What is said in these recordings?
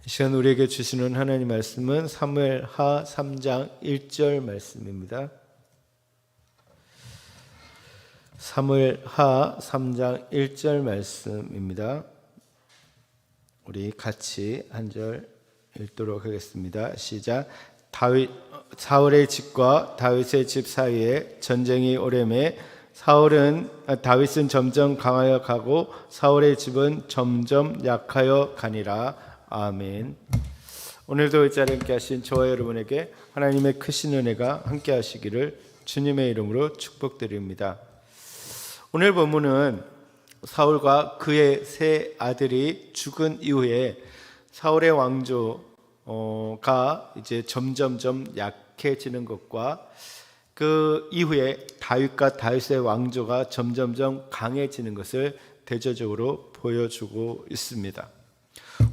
이 시간 우리에게 주시는 하나님 말씀은 사무엘하 3장 1절 말씀입니다. 사무엘하 3장 1절 말씀입니다. 우리 같이 한 절 읽도록 하겠습니다. 시작. 사울의 집과 다윗의 집 사이에 전쟁이 오래매 다윗은 점점 강하여 가고 사울의 집은 점점 약하여 가니라. 아멘. 오늘도 이 자리에 함께 하신 저와 여러분에게 하나님의 크신 은혜가 함께 하시기를 주님의 이름으로 축복드립니다. 오늘 본문은 사울과 그의 세 아들이 죽은 이후에 사울의 왕조가 이제 점점점 약해지는 것과 그 이후에 다윗과 다윗의 왕조가 점점점 강해지는 것을 대조적으로 보여주고 있습니다.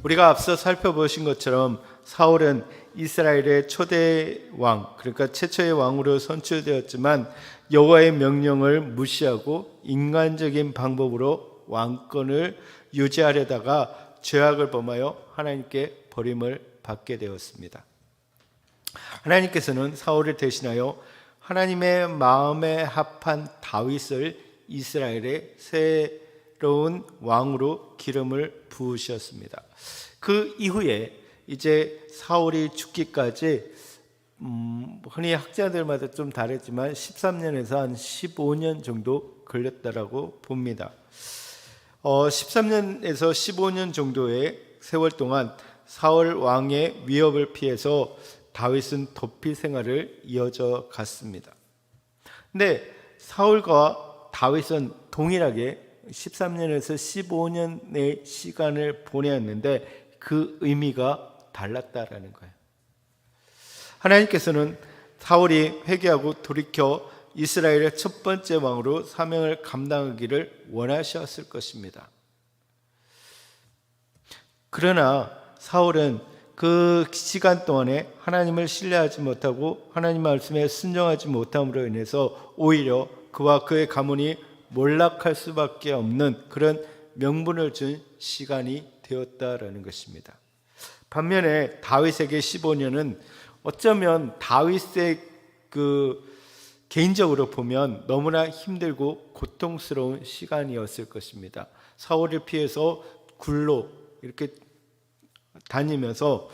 우리가 앞서 살펴보신 것처럼 사울은 이스라엘의 초대 왕, 그러니까 최초의 왕으로 선출되었지만 여호와의 명령을 무시하고 인간적인 방법으로 왕권을 유지하려다가 죄악을 범하여 하나님께 버림을 받게 되었습니다. 하나님께서는 사울을 대신하여 하나님의 마음에 합한 다윗을 이스라엘의 새로운 왕으로 기름을 부으셨습니다. 그 이후에 이제 사울이 죽기까지 흔히 학자들마다 좀 다르지만 13년에서 한 15년 정도 걸렸다라고 봅니다. 13년에서 15년 정도의 세월 동안 사울 왕의 위협을 피해서 다윗은 도피 생활을 이어져 갔습니다. 근데 사울과 다윗은 동일하게 13년에서 15년의 시간을 보내었는데 그 의미가 달랐다라는 거예요. 하나님께서는 사울이 회개하고 돌이켜 이스라엘의 첫 번째 왕으로 사명을 감당하기를 원하셨을 것입니다. 그러나 사울은 그 시간 동안에 하나님을 신뢰하지 못하고 하나님 말씀에 순종하지 못함으로 인해서 오히려 그와 그의 가문이 몰락할 수밖에 없는 그런 명분을 준 시간이 되었다라는 것입니다. 반면에 다윗에게 15년은 어쩌면 다윗의 개인적으로 보면 너무나 힘들고 고통스러운 시간이었을 것입니다. 사울을 피해서 굴로 이렇게 다니면서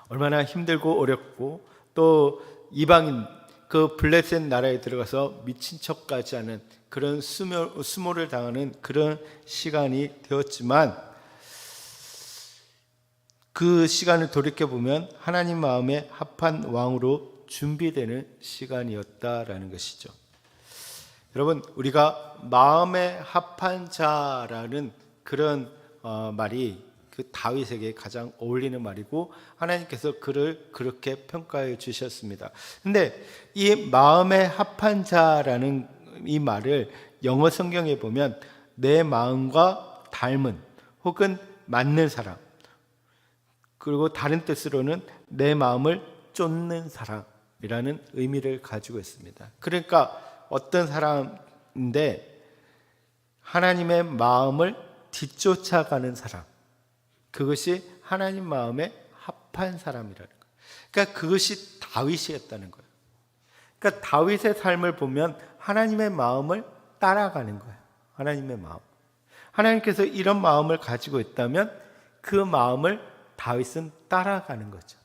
얼마나 힘들고 어렵고 또 이방인 그 블레셋 나라에 들어가서 미친 척까지 하는 그런 수모를 당하는 그런 시간이 되었지만 그 시간을 돌이켜보면 하나님 마음에 합한 왕으로 준비되는 시간이었다라는 것이죠. 여러분, 우리가 마음에 합한 자라는 그런 말이 그 다윗에게 가장 어울리는 말이고 하나님께서 그를 그렇게 평가해 주셨습니다. 근데 이 마음에 합한 자라는 이 말을 영어 성경에 보면 내 마음과 닮은 혹은 맞는 사람, 그리고 다른 뜻으로는 내 마음을 쫓는 사람이라는 의미를 가지고 있습니다. 그러니까 어떤 사람인데 하나님의 마음을 뒤쫓아가는 사람, 그것이 하나님 마음에 합한 사람이라는 거예요. 그러니까 그것이 다윗이었다는 거예요. 그러니까 다윗의 삶을 보면 하나님의 마음을 따라가는 거예요. 하나님의 마음. 하나님께서 이런 마음을 가지고 있다면 그 마음을 다윗은 따라가는 거죠.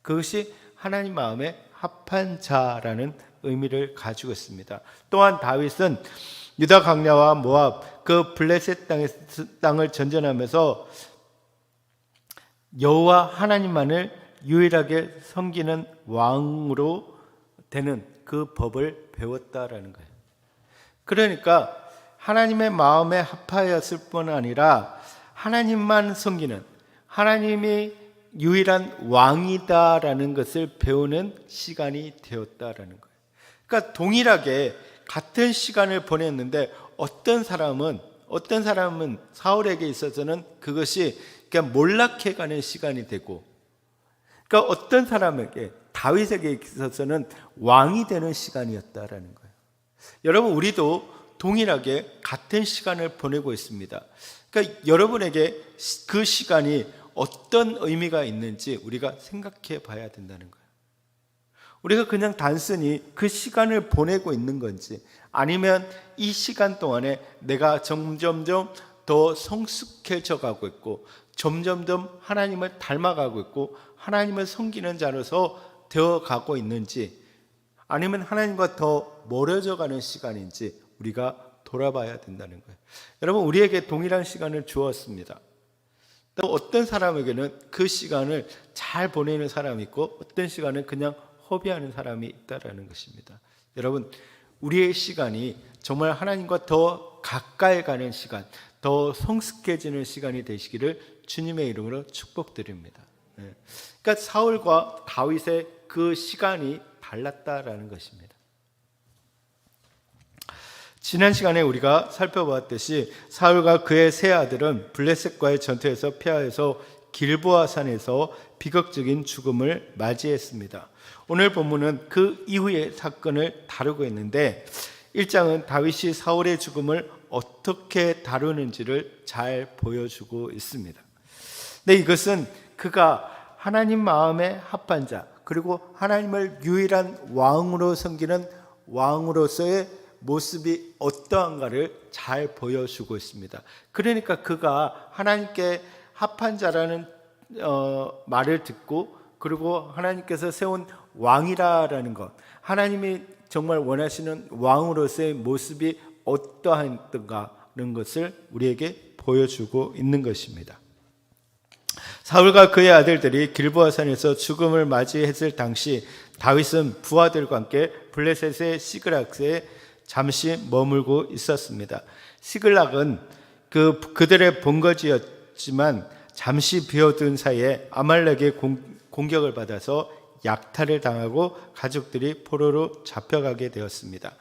그것이 하나님 마음에 합한 자라는 의미를 가지고 있습니다. 또한 다윗은 유다 광야와 모압 그 블레셋 땅을 전전하면서 여호와 하나님만을 유일하게 섬기는 왕으로 되는 그 법을 배웠다라는 거예요. 그러니까 하나님의 마음에 합하였을 뿐 아니라 하나님만 섬기는, 하나님이 유일한 왕이다라는 것을 배우는 시간이 되었다라는 거예요. 그러니까 동일하게 같은 시간을 보냈는데 어떤 사람은 사울에게 있어서는 그것이 그냥 몰락해가는 시간이 되고, 그러니까 어떤 사람에게 다윗에게 있어서는 왕이 되는 시간이었다라는 거예요. 여러분, 우리도 동일하게 같은 시간을 보내고 있습니다. 그러니까 여러분에게 그 시간이 어떤 의미가 있는지 우리가 생각해 봐야 된다는 거예요. 우리가 그냥 단순히 그 시간을 보내고 있는 건지, 아니면 이 시간 동안에 내가 점점점 더 성숙해져 가고 있고 점점점 하나님을 닮아가고 있고 하나님을 섬기는 자로서 되어 가고 있는지, 아니면 하나님과 더 멀어져 가는 시간인지 우리가 돌아봐야 된다는 거예요. 여러분, 우리에게 동일한 시간을 주었습니다. 또 어떤 사람에게는 그 시간을 잘 보내는 사람이 있고 어떤 시간은 그냥 허비하는 사람이 있다라는 것입니다. 여러분, 우리의 시간이 정말 하나님과 더 가까이 가는 시간, 더 성숙해지는 시간이 되시기를 주님의 이름으로 축복드립니다. 그러니까 사울과 다윗의 그 시간이 달랐다라는 것입니다. 지난 시간에 우리가 살펴보았듯이 사울과 그의 세 아들은 블레셋과의 전투에서 패하여서 길보아 산에서 비극적인 죽음을 맞이했습니다. 오늘 본문은 그 이후의 사건을 다루고 있는데 1장은 다윗이 사울의 죽음을 어떻게 다루는지를 잘 보여주고 있습니다. 네, 이것은 그가 하나님 마음에 합한 자, 그리고 하나님을 유일한 왕으로 섬기는 왕으로서의 모습이 어떠한가를 잘 보여주고 있습니다. 그러니까 그가 하나님께 합한 자라는 말을 듣고, 그리고 하나님께서 세운 왕이라는 것, 하나님이 정말 원하시는 왕으로서의 모습이 어떠한가는 것을 우리에게 보여주고 있는 것입니다. 사울과 그의 아들들이 길보아산에서 죽음을 맞이했을 당시 다윗은 부하들과 함께 블레셋의 시글락에 잠시 머물고 있었습니다. 시글락은 그들의 본거지였지만 잠시 비어둔 사이에 아말렉의 공격을 받아서 약탈을 당하고 가족들이 포로로 잡혀가게 되었습니다.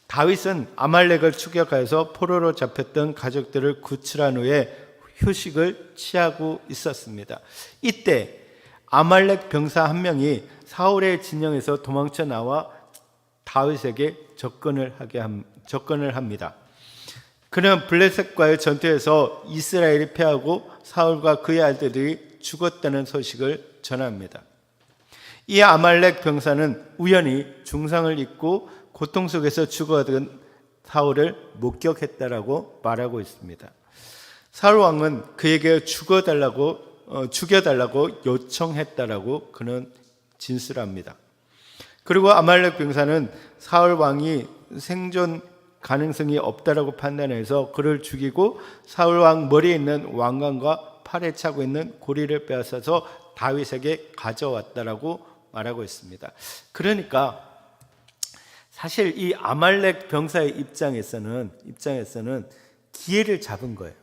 다윗은 아말렉을 추격하여서 포로로 잡혔던 가족들을 구출한 후에 휴식을 취하고 있었습니다. 이때 아말렉 병사 한 명이 사울의 진영에서 도망쳐 나와 다윗에게 접근을 합니다. 그는 블레셋과의 전투에서 이스라엘이 패하고 사울과 그의 아들들이 죽었다는 소식을 전합니다. 이 아말렉 병사는 우연히 중상을 입고 고통 속에서 죽어든 사울을 목격했다라고 말하고 있습니다. 사울 왕은 그에게 죽여달라고 요청했다라고 그는 진술합니다. 그리고 아말렉 병사는 사울 왕이 생존 가능성이 없다라고 판단해서 그를 죽이고 사울 왕 머리에 있는 왕관과 팔에 차고 있는 고리를 빼앗아서 다윗에게 가져왔다라고 말하고 있습니다. 그러니까 사실 이 아말렉 병사의 입장에서는 기회를 잡은 거예요.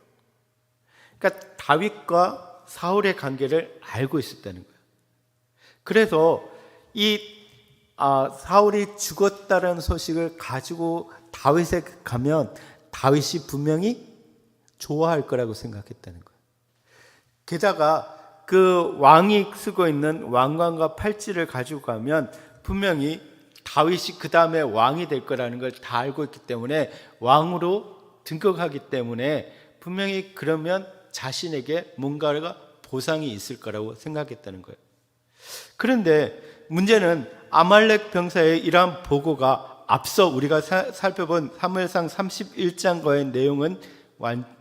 그러니까 다윗과 사울의 관계를 알고 있었다는 거예요. 그래서 이 사울이 죽었다는 소식을 가지고 다윗에 가면 다윗이 분명히 좋아할 거라고 생각했다는 거예요. 게다가 그 왕이 쓰고 있는 왕관과 팔찌를 가지고 가면 분명히 다윗이 그 다음에 왕이 될 거라는 걸 다 알고 있기 때문에, 왕으로 등극하기 때문에 분명히 그러면 자신에게 뭔가가 보상이 있을 거라고 생각했다는 거예요. 그런데 문제는 아말렉 병사의 이러한 보고가 앞서 우리가 살펴본 사무엘상 31장과의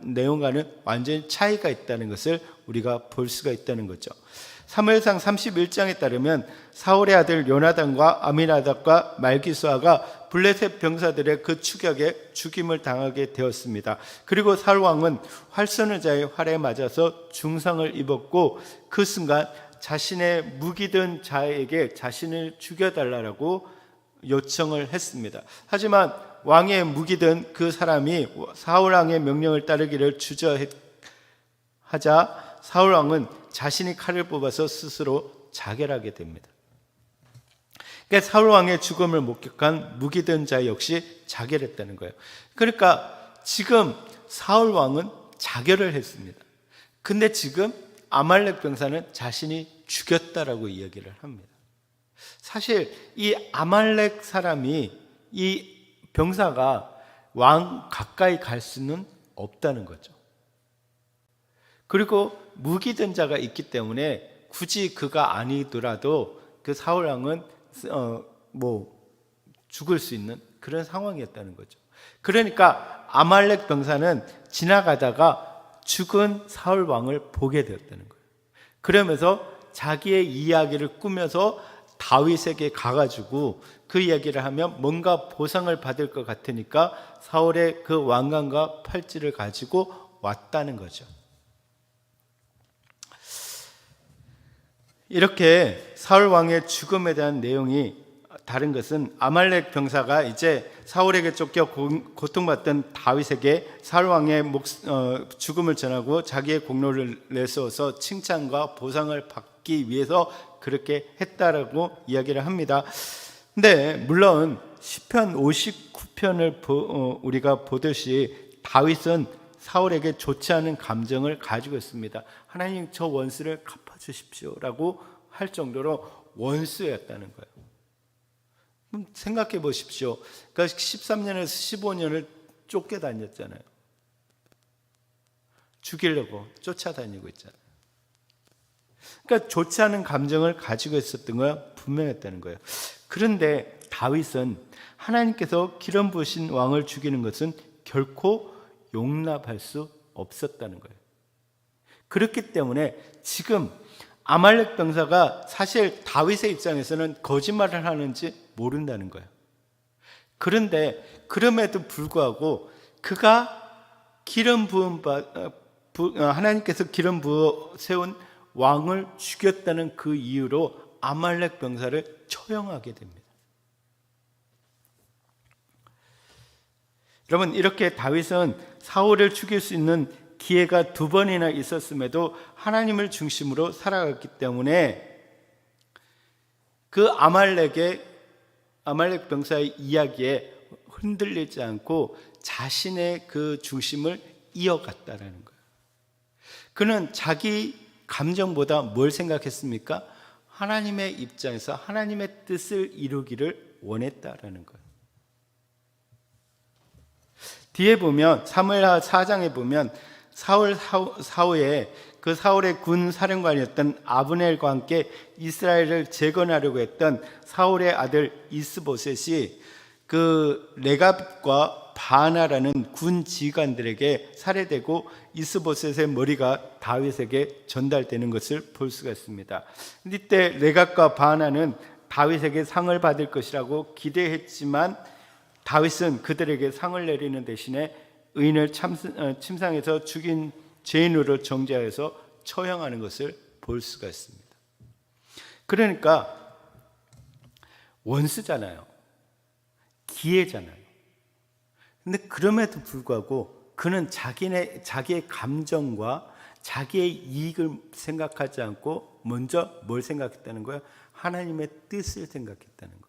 내용과는 완전히 차이가 있다는 것을 우리가 볼 수가 있다는 거죠. 사무엘상 31장에 따르면 사울의 아들 요나단과 아미나답과 말기수아가 블레셋 병사들의 그 추격에 죽임을 당하게 되었습니다. 그리고 사울 왕은 활선의자의 활에 맞아서 중상을 입었고 그 순간 자신의 무기든 자에게 자신을 죽여달라고 요청을 했습니다. 하지만 왕의 무기든 그 사람이 사울 왕의 명령을 따르기를 주저하자 사울 왕은 자신이 칼을 뽑아서 스스로 자결하게 됩니다. 그러니까 사울 왕의 죽음을 목격한 무기든 자 역시 자결했다는 거예요. 그러니까 지금 사울 왕은 자결을 했습니다. 근데 지금 아말렉 병사는 자신이 죽였다라고 이야기를 합니다. 사실 이 아말렉 사람이, 이 병사가 왕 가까이 갈 수는 없다는 거죠. 그리고 무기된 자가 있기 때문에 굳이 그가 아니더라도 그 사울 왕은 죽을 수 있는 그런 상황이었다는 거죠. 그러니까 아말렉 병사는 지나가다가 죽은 사울 왕을 보게 되었다는 거예요. 그러면서 자기의 이야기를 꾸며서 다윗에게 가가지고 그 이야기를 하면 뭔가 보상을 받을 것 같으니까 사울의 그 왕관과 팔찌를 가지고 왔다는 거죠. 이렇게 사울 왕의 죽음에 대한 내용이 다른 것은 아말렉 병사가 이제 사울에게 쫓겨 고통받던 다윗에게 사울 왕의 죽음을 전하고 자기의 공로를 내세워서 칭찬과 보상을 받기 위해서 그렇게 했다라고 이야기를 합니다. 근데 물론 시편 59편을 우리가 보듯이 다윗은 사울에게 좋지 않은 감정을 가지고 있습니다. 하나님, 저 원수를 갚아주십시오라고 할 정도로 원수였다는 거예요. 생각해 보십시오. 그러니까 13년에서 15년을 쫓겨다녔잖아요. 죽이려고 쫓아다니고 있잖아요. 그러니까 좋지 않은 감정을 가지고 있었던 거야 분명했다는 거예요. 그런데 다윗은 하나님께서 기름 부으신 왕을 죽이는 것은 결코 용납할 수 없었다는 거예요. 그렇기 때문에 지금 아말렉 병사가 사실 다윗의 입장에서는 거짓말을 하는지 모른다는 거예요. 그런데 그럼에도 불구하고 그가 하나님께서 기름 부어 세운 왕을 죽였다는 그 이유로 아말렉 병사를 처형하게 됩니다. 여러분, 이렇게 다윗은 사울을 죽일 수 있는 기회가 2번이나 있었음에도 하나님을 중심으로 살아갔기 때문에 그 아말렉 병사의 이야기에 흔들리지 않고 자신의 그 중심을 이어갔다라는 거예요. 그는 자기 감정보다 뭘 생각했습니까? 하나님의 입장에서 하나님의 뜻을 이루기를 원했다라는 거예요. 뒤에 보면 사무엘하 4장에 보면 사후에 그 사울의 군 사령관이었던 아브넬과 함께 이스라엘을 재건하려고 했던 사울의 아들 이스보셋이 그 레갑과 바나라는 군 지휘관들에게 살해되고 이스보셋의 머리가 다윗에게 전달되는 것을 볼 수가 있습니다. 이때 레갑과 바나는 다윗에게 상을 받을 것이라고 기대했지만 다윗은 그들에게 상을 내리는 대신에 의인을 침상에서 죽인 죄인으로 정죄하여서 처형하는 것을 볼 수가 있습니다. 그러니까 원수잖아요. 기회잖아요. 근데 그럼에도 불구하고 그는 자기의 감정과 자기의 이익을 생각하지 않고 먼저 뭘 생각했다는 거예요? 하나님의 뜻을 생각했다는 거예요.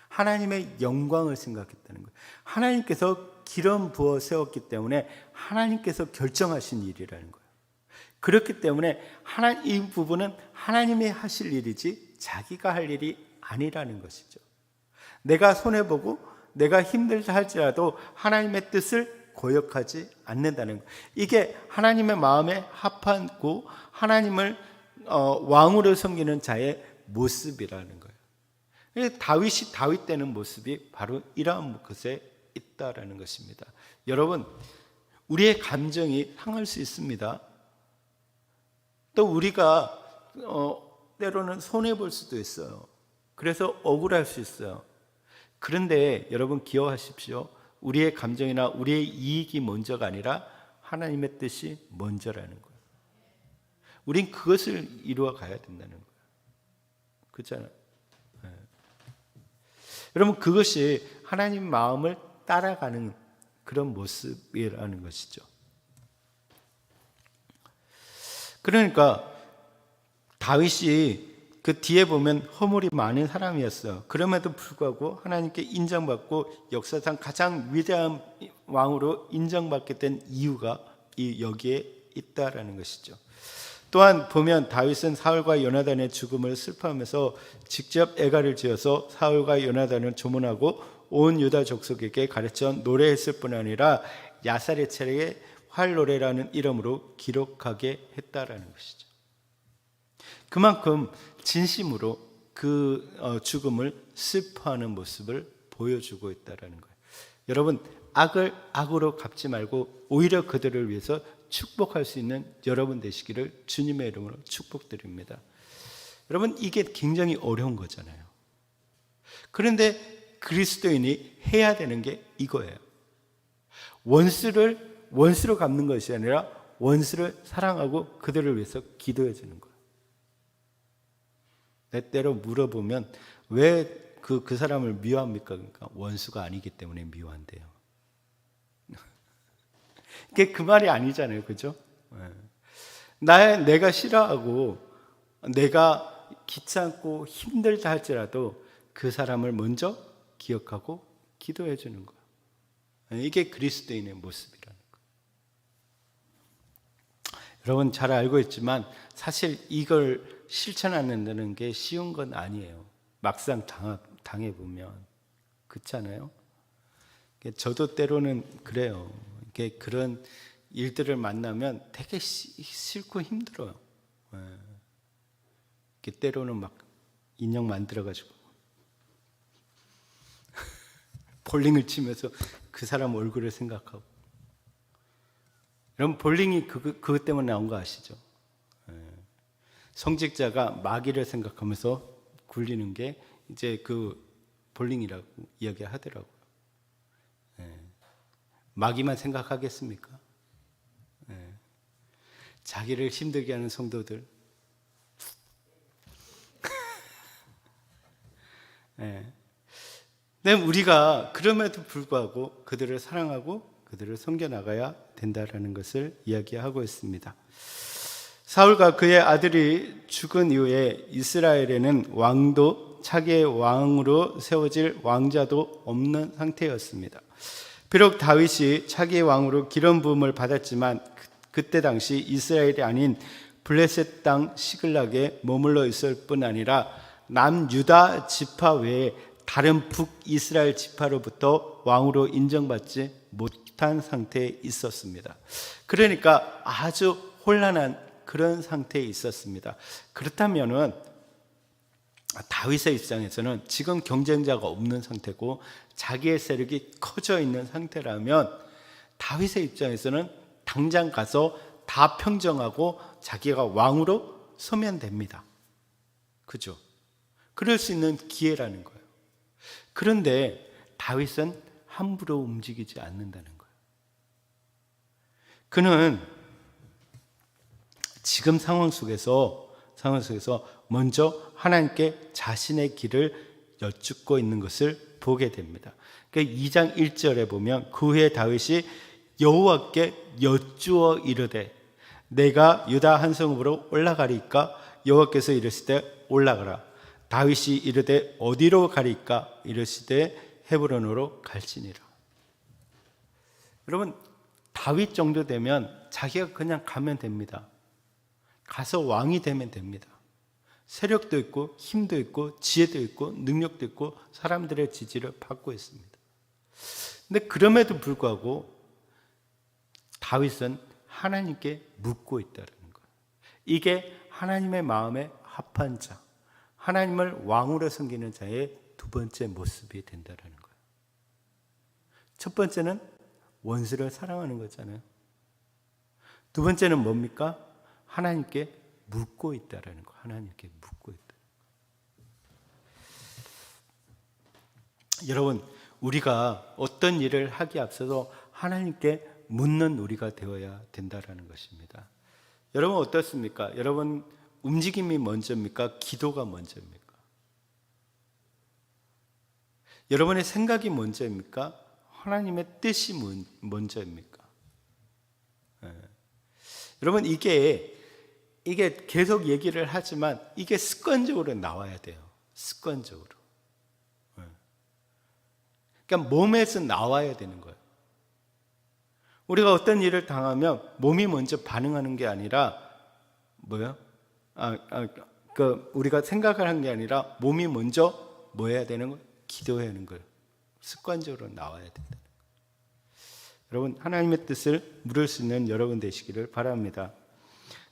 하나님의 영광을 생각했다는 거예요. 하나님께서 기름 부어 세웠기 때문에 하나님께서 결정하신 일이라는 거예요. 그렇기 때문에 이 부분은 하나님이 하실 일이지 자기가 할 일이 아니라는 것이죠. 내가 손해보고 내가 힘들다 할지라도 하나님의 뜻을 거역하지 않는다는 거예요. 이게 하나님의 마음에 합하고 하나님을 왕으로 섬기는 자의 모습이라는 거예요. 다윗이 다윗 되는 모습이 바로 이러한 것에 있다라는 것입니다. 여러분, 우리의 감정이 상할 수 있습니다. 또 우리가 때로는 손해볼 수도 있어요. 그래서 억울할 수 있어요. 그런데 여러분 기억하십시오. 우리의 감정이나 우리의 이익이 먼저가 아니라 하나님의 뜻이 먼저라는 거예요. 우린 그것을 이루어 가야 된다는 거예요. 그렇잖아요. 네. 여러분, 그것이 하나님 마음을 따라가는 그런 모습이라는 것이죠. 그러니까 다윗이 그 뒤에 보면 허물이 많은 사람이었어요. 그럼에도 불구하고 하나님께 인정받고 역사상 가장 위대한 왕으로 인정받게 된 이유가 여기에 있다라는 것이죠. 또한 보면 다윗은 사울과 요나단의 죽음을 슬퍼하면서 직접 애가를 지어서 사울과 요나단을 조문하고 온 유다 족속에게 가르쳐 노래했을 뿐 아니라 야살의 차례에 활노래라는 이름으로 기록하게 했다라는 것이죠. 그만큼 진심으로 그 죽음을 슬퍼하는 모습을 보여주고 있다라는 거예요. 여러분, 악을 악으로 갚지 말고 오히려 그들을 위해서 축복할 수 있는 여러분 되시기를 주님의 이름으로 축복드립니다. 여러분, 이게 굉장히 어려운 거잖아요. 그런데 그리스도인이 해야 되는 게 이거예요. 원수로 갚는 것이 아니라 원수를 사랑하고 그들을 위해서 기도해 주는 거예요. 때때로 물어보면 왜 그 사람을 미워합니까? 그러니까 원수가 아니기 때문에 미워한대요. 이게 그 말이 아니잖아요, 그죠? 내가 싫어하고 내가 귀찮고 힘들다 할지라도 그 사람을 먼저 기억하고 기도해 주는 거예요. 이게 그리스도인의 모습이라는 거예요. 여러분 잘 알고 있지만 사실 이걸 실천하는 게 쉬운 건 아니에요. 막상 당해보면. 그렇잖아요? 저도 때로는 그래요. 그런 일들을 만나면 되게 싫고 힘들어요. 때로는 막 인형 만들어가지고 볼링을 치면서 그 사람 얼굴을 생각하고. 여러분 볼링이 그것 때문에 나온 거 아시죠? 성직자가 마귀를 생각하면서 굴리는 게 이제 그 볼링이라고 이야기하더라고요. 마귀만 생각하겠습니까? 자기를 힘들게 하는 성도들. 근데 우리가 그럼에도 불구하고 그들을 사랑하고 그들을 섬겨나가야 된다라는 것을 이야기하고 있습니다. 사울과 그의 아들이 죽은 이후에 이스라엘에는 왕도 차기의 왕으로 세워질 왕자도 없는 상태였습니다. 비록 다윗이 차기의 왕으로 기름 부음을 받았지만 그때 당시 이스라엘이 아닌 블레셋 땅 시글락에 머물러 있을 뿐 아니라 남유다 지파 외에 다른 북이스라엘 지파로부터 왕으로 인정받지 못한 상태에 있었습니다. 그러니까 아주 혼란한 그런 상태에 있었습니다. 그렇다면은 다윗의 입장에서는 지금 경쟁자가 없는 상태고 자기의 세력이 커져 있는 상태라면 다윗의 입장에서는 당장 가서 다 평정하고 자기가 왕으로 서면 됩니다. 그죠? 그럴 수 있는 기회라는 거예요. 그런데 다윗은 함부로 움직이지 않는다는 거예요. 그는 지금 상황 속에서 먼저 하나님께 자신의 길을 여쭙고 있는 것을 보게 됩니다. 그러니까 2장 1절에 보면 그 후에 다윗이 여호와께 여쭈어 이르되 내가 유다 한 성읍으로 올라가리까? 여호와께서 이르시되 올라가라. 다윗이 이르되 어디로 가리까? 이르시되 헤브론으로 갈지니라. 여러분 다윗 정도 되면 자기가 그냥 가면 됩니다. 가서 왕이 되면 됩니다. 세력도 있고 힘도 있고 지혜도 있고 능력도 있고 사람들의 지지를 받고 있습니다. 근데 그럼에도 불구하고 다윗은 하나님께 묻고 있다는 거예요. 이게 하나님의 마음에 합한 자, 하나님을 왕으로 섬기는 자의 두 번째 모습이 된다는 거예요. 첫 번째는 원수를 사랑하는 거잖아요. 두 번째는 뭡니까? 하나님께 묻고 있다라는 거. 하나님께 묻고 있다. 여러분, 우리가 어떤 일을 하기에 앞서서 하나님께 묻는 우리가 되어야 된다라는 것입니다. 여러분 어떻습니까? 여러분 움직임이 먼저입니까? 기도가 먼저입니까? 여러분의 생각이 먼저입니까? 하나님의 뜻이 먼저입니까? 여러분 이게 계속 얘기를 하지만 이게 습관적으로 나와야 돼요. 습관적으로. 그러니까 몸에서 나와야 되는 거예요. 우리가 어떤 일을 당하면 몸이 먼저 반응하는 게 아니라 뭐요? 우리가 생각을 한 게 아니라 몸이 먼저 뭐 해야 되는 거예요? 기도해야 하는 거예요. 습관적으로 나와야 된다. 여러분, 하나님의 뜻을 물을 수 있는 여러분 되시기를 바랍니다.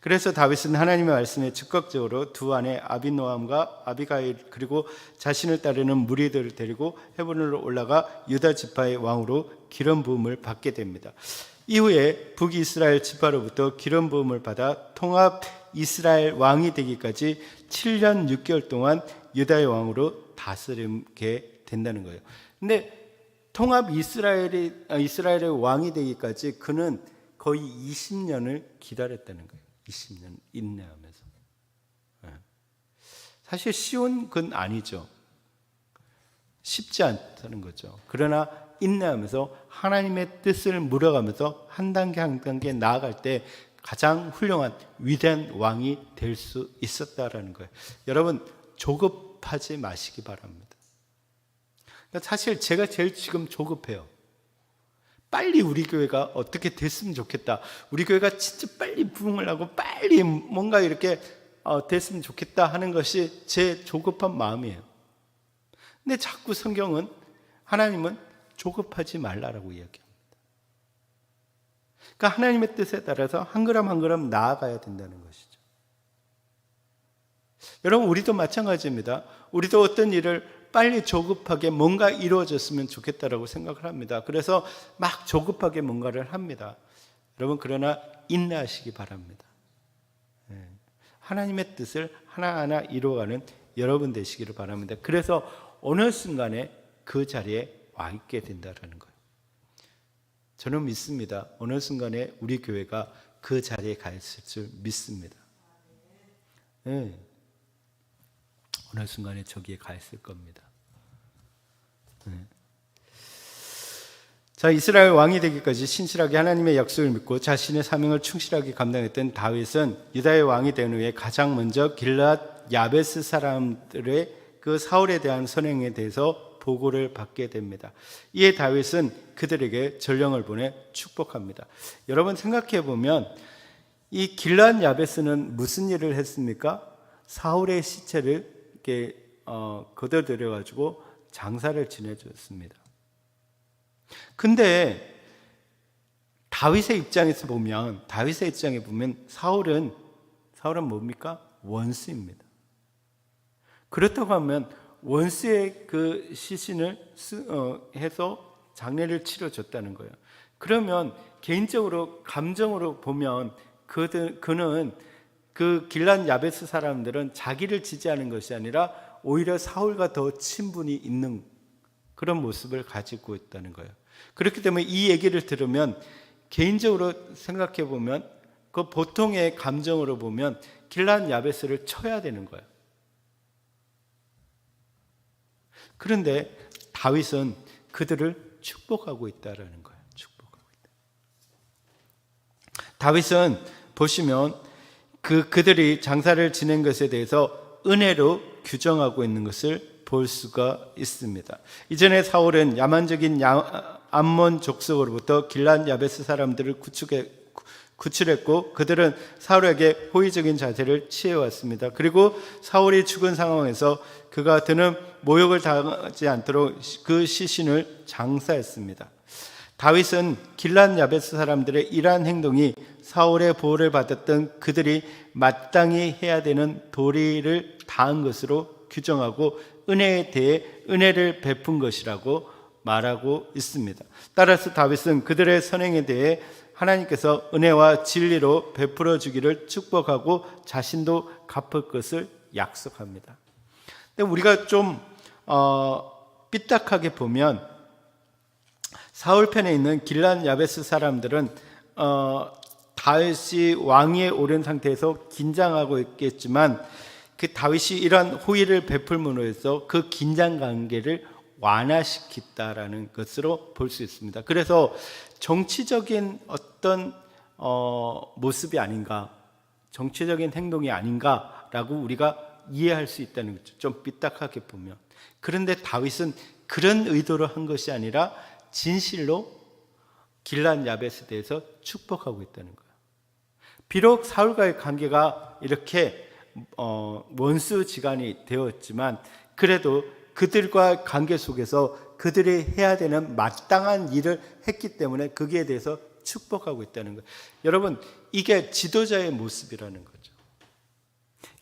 그래서 다윗은 하나님의 말씀에 즉각적으로 두 아내 아비노함과 아비가일 그리고 자신을 따르는 무리들을 데리고 헤브론으로 올라가 유다 지파의 왕으로 기름 부음을 받게 됩니다. 이후에 북이스라엘 지파로부터 기름 부음을 받아 통합 이스라엘 왕이 되기까지 7년 6개월 동안 유다의 왕으로 다스리게 된다는 거예요. 근데 통합 이스라엘의 왕이 되기까지 그는 거의 20년을 기다렸다는 거예요. 20년 인내하면서. 사실 쉬운 건 아니죠. 쉽지 않다는 거죠. 그러나 인내하면서 하나님의 뜻을 물어가면서 한 단계 한 단계 나아갈 때 가장 훌륭한 위대한 왕이 될 수 있었다라는 거예요. 여러분, 조급하지 마시기 바랍니다. 사실 제가 제일 지금 조급해요. 빨리 우리 교회가 어떻게 됐으면 좋겠다. 우리 교회가 진짜 빨리 부흥을 하고 빨리 뭔가 이렇게 됐으면 좋겠다 하는 것이 제 조급한 마음이에요. 근데 자꾸 성경은, 하나님은 조급하지 말라라고 이야기합니다. 그러니까 하나님의 뜻에 따라서 한 걸음 한 걸음 나아가야 된다는 것이죠. 여러분, 우리도 마찬가지입니다. 우리도 어떤 일을 빨리 조급하게 뭔가 이루어졌으면 좋겠다라고 생각을 합니다. 그래서 막 조급하게 뭔가를 합니다. 여러분, 그러나 인내하시기 바랍니다. 하나님의 뜻을 하나하나 이루어가는 여러분 되시기를 바랍니다. 그래서 어느 순간에 그 자리에 와 있게 된다는 거예요. 저는 믿습니다. 어느 순간에 우리 교회가 그 자리에 가 있을 줄 믿습니다. 네. 어느 순간에 저기에 가 있을 겁니다. 자, 이스라엘 왕이 되기까지 신실하게 하나님의 약속을 믿고 자신의 사명을 충실하게 감당했던 다윗은 유다의 왕이 된 후에 가장 먼저 길앗 야베스 사람들의 그 사울에 대한 선행에 대해서 보고를 받게 됩니다. 이에 다윗은 그들에게 전령을 보내 축복합니다. 여러분, 생각해 보면 이 길앗 야베스는 무슨 일을 했습니까? 사울의 시체를 이렇게 걷어들여 가지고 장사를 지내줬습니다. 근데 다윗의 입장에 보면 사울은 뭡니까? 원수입니다. 그렇다고 하면 원수의 그 시신을 해서 장례를 치러줬다는 거예요. 그러면 개인적으로 감정으로 보면 그는 그 길앗 야베스 사람들은 자기를 지지하는 것이 아니라 오히려 사울과 더 친분이 있는 그런 모습을 가지고 있다는 거예요. 그렇기 때문에 이 얘기를 들으면 개인적으로 생각해 보면 그 보통의 감정으로 보면 길앗 야베스를 쳐야 되는 거예요. 그런데 다윗은 그들을 축복하고 있다라는 거예요. 축복하고 있다. 다윗은 보시면 그들이 장사를 지낸 것에 대해서 은혜로 규정하고 있는 것을 볼 수가 있습니다. 이전에 사울은 야만적인 암몬 족속으로부터 길앗 야베스 사람들을 구출했고 그들은 사울에게 호의적인 자세를 취해왔습니다. 그리고 사울이 죽은 상황에서 그가 드는 모욕을 당하지 않도록 그 시신을 장사했습니다. 다윗은 길앗 야베스 사람들의 이러한 행동이 사울의 보호를 받았던 그들이 마땅히 해야 되는 도리를 다한 것으로 규정하고 은혜에 대해 은혜를 베푼 것이라고 말하고 있습니다. 따라서 다윗은 그들의 선행에 대해 하나님께서 은혜와 진리로 베풀어 주기를 축복하고 자신도 갚을 것을 약속합니다. 근데 우리가 좀 삐딱하게 보면 사울 편에 있는 길앗 야베스 사람들은 다윗이 왕위에 오른 상태에서 긴장하고 있겠지만 그 다윗이 이러한 호의를 베풀므로 해서 그 긴장 관계를 완화시켰다라는 것으로 볼 수 있습니다. 그래서 정치적인 어떤 모습이 아닌가, 정치적인 행동이 아닌가라고 우리가 이해할 수 있다는 거죠. 좀 삐딱하게 보면. 그런데 다윗은 그런 의도로 한 것이 아니라 진실로 길앗 야벳에 대해서 축복하고 있다는 거예요. 비록 사울과의 관계가 이렇게 원수지간이 되었지만 그래도 그들과 관계 속에서 그들이 해야 되는 마땅한 일을 했기 때문에 거기에 대해서 축복하고 있다는 거예요. 여러분, 이게 지도자의 모습이라는 거죠.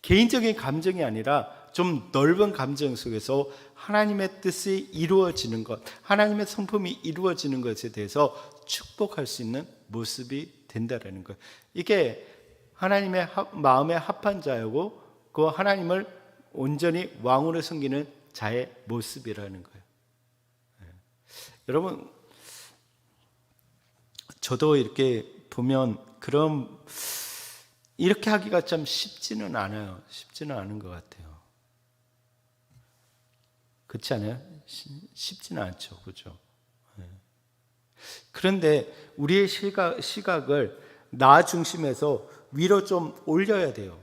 개인적인 감정이 아니라 좀 넓은 감정 속에서 하나님의 뜻이 이루어지는 것, 하나님의 성품이 이루어지는 것에 대해서 축복할 수 있는 모습이 된다는 거예요. 이게 하나님의 마음에 합한 자이고 그 하나님을 온전히 왕으로 섬기는 자의 모습이라는 거예요. 여러분, 저도 이렇게 보면 이렇게 하기가 참 쉽지는 않아요. 쉽지는 않은 것 같아요. 그렇지 않아요? 쉽지는 않죠. 그죠? 그런데 우리의 시각을 나 중심에서 위로 좀 올려야 돼요.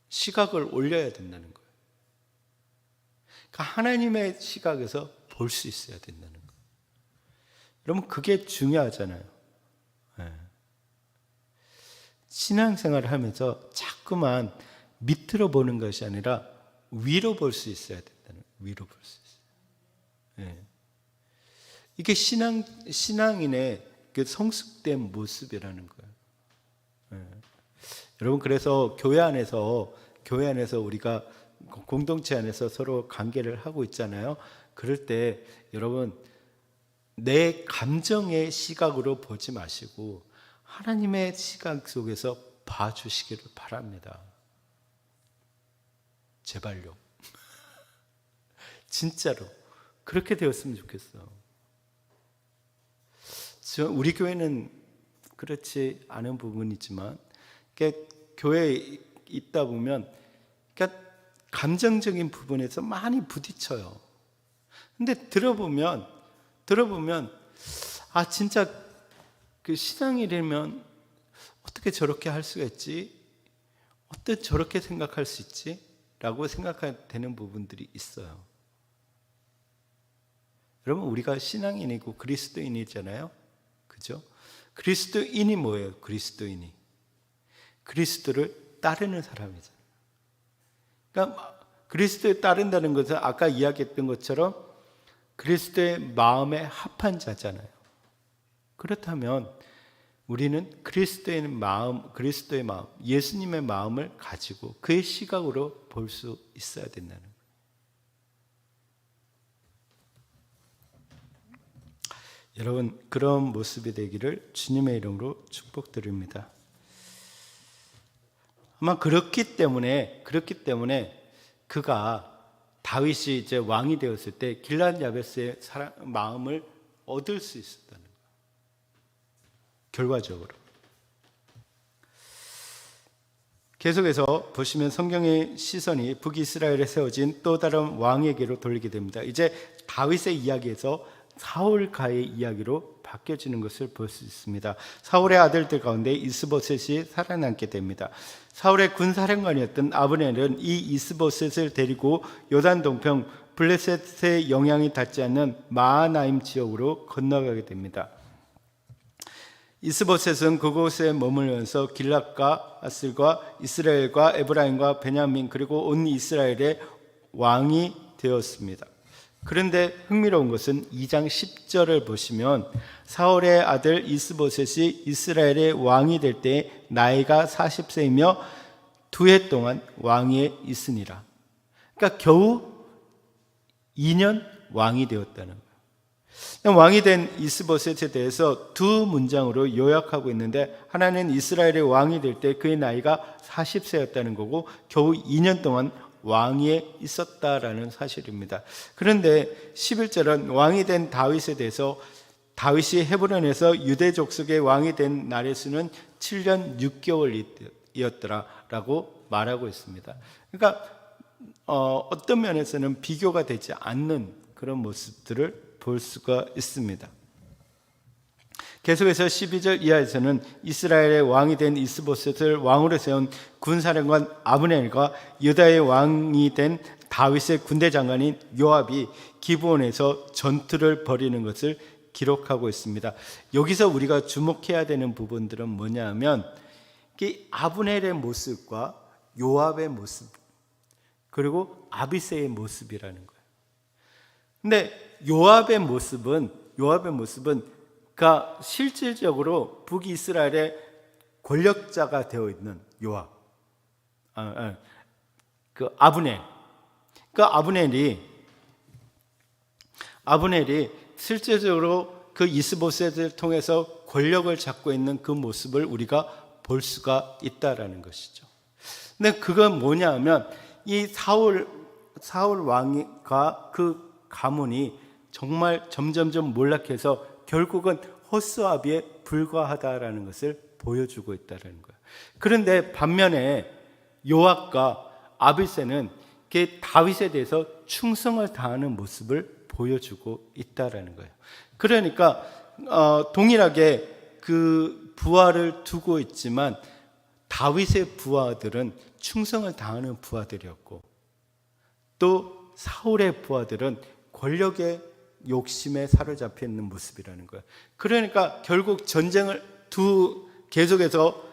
시각을 올려야 된다는 거예요. 그러니까 하나님의 시각에서 볼 수 있어야 된다는 거예요. 여러분, 그게 중요하잖아요. 신앙생활을 하면서 자꾸만 밑으로 보는 것이 아니라 위로 볼 수 있어야 된다는 거예요. 위로 볼 수 있어요. 이게 신앙인의 그 성숙된 모습이라는 거예요. 여러분, 그래서 교회 안에서 우리가 공동체 안에서 서로 관계를 하고 있잖아요. 그럴 때 여러분, 내 감정의 시각으로 보지 마시고 하나님의 시각 속에서 봐주시기를 바랍니다. 제발요. 진짜로 그렇게 되었으면 좋겠어. 우리 교회는 그렇지 않은 부분이지만 교회에 있다 보면 감정적인 부분에서 많이 부딪혀요. 근데 들어보면 진짜 그 신앙이라면 어떻게 저렇게 할 수가 있지? 어떻게 저렇게 생각할 수 있지? 라고 생각되는 부분들이 있어요. 여러분, 우리가 신앙인이고 그리스도인이잖아요. 그죠? 그리스도인이 뭐예요? 그리스도인이 그리스도를 따르는 사람이잖아요. 그러니까 그리스도에 따른다는 것은 아까 이야기했던 것처럼 그리스도의 마음에 합한 자잖아요. 그렇다면 우리는 그리스도의 마음, 예수님의 마음을 가지고 그의 시각으로 볼 수 있어야 된다는 거예요. 여러분, 그런 모습이 되기를 주님의 이름으로 축복드립니다. 아마 그렇기 때문에 그가 다윗이 이제 왕이 되었을 때 길앗 야베스의 마음을 얻을 수 있었다는 거예요. 결과적으로. 계속해서 보시면 성경의 시선이 북이스라엘에 세워진 또 다른 왕에게로 돌리게 됩니다. 이제 다윗의 이야기에서 사울가의 이야기로 바뀌어지는 것을 볼 수 있습니다. 사울의 아들들 가운데 이스보셋이 살아남게 됩니다. 사울의 군사령관이었던 아브넬은 이 이스보셋을 데리고 요단 동편 블레셋의 영향이 닿지 않는 마하나임 지역으로 건너가게 됩니다. 이스보셋은 그곳에 머물면서 길앗과 아슬과 이스라엘과 에브라임과 베냐민 그리고 온 이스라엘의 왕이 되었습니다. 그런데 흥미로운 것은 2장 10절을 보시면 사울의 아들 이스보셋이 이스라엘의 왕이 될 때 나이가 40세이며 2해 동안 왕위에 있으니라. 그러니까 겨우 2년 왕이 되었다는 거예요. 왕이 된 이스보셋에 대해서 두 문장으로 요약하고 있는데, 하나는 이스라엘의 왕이 될 때 그의 나이가 40세였다는 거고 겨우 2년 동안 왕위에 있었다라는 사실입니다. 그런데 11절은 왕이 된 다윗에 대해서 다윗이 헤브론에서 유대 족속의 왕이 된 날의 수는 7년 6개월이었더라라고 말하고 있습니다. 그러니까 어떤 면에서는 비교가 되지 않는 그런 모습들을 볼 수가 있습니다. 계속해서 12절 이하에서는 이스라엘의 왕이 된 이스보셋을 왕으로 세운 군사령관 아브넬과 유다의 왕이 된 다윗의 군대 장관인 요압이 기브온에서 전투를 벌이는 것을 기록하고 있습니다. 여기서 우리가 주목해야 되는 부분들은 뭐냐 하면 아브넬의 모습과 요압의 모습 그리고 아비새의 모습이라는 거예요. 근데 요압의 모습은 그러니까 실질적으로 북이스라엘의 권력자가 되어 있는 요압, 그 아브넬, 그 아브넬이 실질적으로 그 이스보셋을 통해서 권력을 잡고 있는 그 모습을 우리가 볼 수가 있다라는 것이죠. 근데 그건 뭐냐 하면 이 사울 왕과 그 가문이 정말 점점점 몰락해서 결국은 허수아비에 불과하다라는 것을 보여주고 있다는 거예요. 그런데 반면에 요압과 아비새는 다윗에 대해서 충성을 다하는 모습을 보여주고 있다라는 거예요. 그러니까 동일하게 그 부하를 두고 있지만 다윗의 부하들은 충성을 다하는 부하들이었고 또 사울의 부하들은 권력의 욕심에 사로잡혀 있는 모습이라는 거예요. 그러니까 결국 전쟁을 계속해서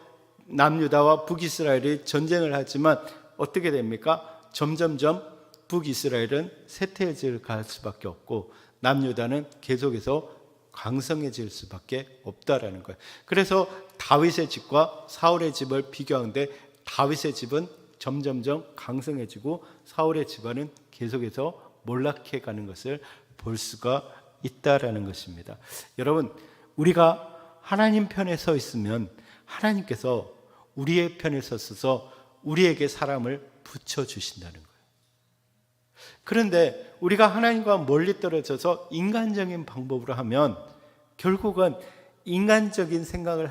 남유다와 북이스라엘이 전쟁을 하지만 어떻게 됩니까? 점점점 북이스라엘은 쇠퇴해질 갈 수밖에 없고 남유다는 계속해서 강성해질 수밖에 없다라는 거예요. 그래서 다윗의 집과 사울의 집을 비교하는데 다윗의 집은 점점점 강성해지고 사울의 집안은 계속해서 몰락해 가는 것을 볼 수가 있다라는 것입니다. 여러분, 우리가 하나님 편에 서 있으면 하나님께서 우리의 편에 서서 우리에게 사람을 붙여주신다는 거예요. 그런데 우리가 하나님과 멀리 떨어져서 인간적인 방법으로 하면 결국은 인간적인 생각을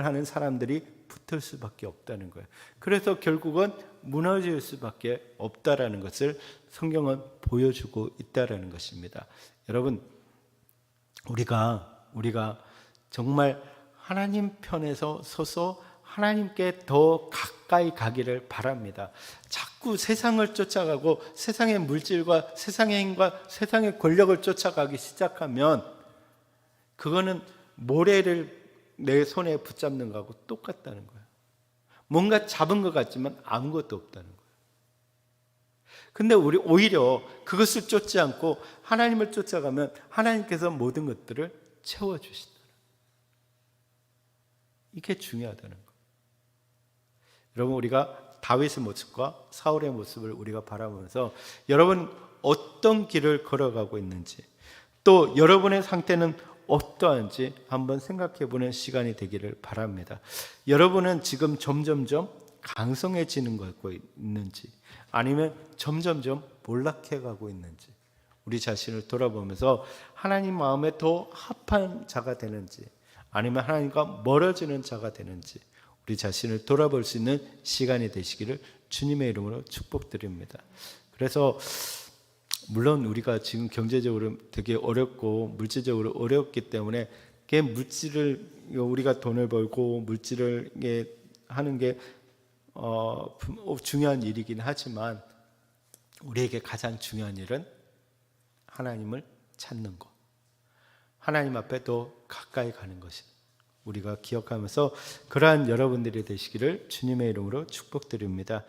하는 사람들이 붙을 수밖에 없다는 거예요. 그래서 결국은 무너질 수밖에 없다라는 것을 성경은 보여주고 있다라는 것입니다. 여러분, 우리가 정말 하나님 편에서 서서 하나님께 더 가까이 가기를 바랍니다. 자꾸 세상을 쫓아가고 세상의 물질과 세상의 힘과 세상의 권력을 쫓아가기 시작하면 그거는 모래를 내 손에 붙잡는 거하고 똑같다는 거예요. 뭔가 잡은 것 같지만 아무것도 없다는 거예요. 근데 우리 오히려 그것을 쫓지 않고 하나님을 쫓아가면 하나님께서 모든 것들을 채워주신다는 거예요. 이게 중요하다는 거예요. 여러분, 우리가 다윗의 모습과 사울의 모습을 우리가 바라보면서 여러분 어떤 길을 걸어가고 있는지 또 여러분의 상태는 어떠한지 한번 생각해 보는 시간이 되기를 바랍니다. 여러분은 지금 점점점 강성해지는 거 있는지 아니면 점점점 몰락해 가고 있는지 우리 자신을 돌아보면서 하나님 마음에 더 합한 자가 되는지 아니면 하나님과 멀어지는 자가 되는지 우리 자신을 돌아볼 수 있는 시간이 되시기를 주님의 이름으로 축복드립니다. 그래서 물론 우리가 지금 경제적으로 되게 어렵고 물질적으로 어렵기 때문에 물질을 우리가 돈을 벌고 물질을 하는 게 중요한 일이긴 하지만 우리에게 가장 중요한 일은 하나님을 찾는 것, 하나님 앞에 더 가까이 가는 것입니다. 우리가 기억하면서 그러한 여러분들이 되시기를 주님의 이름으로 축복드립니다.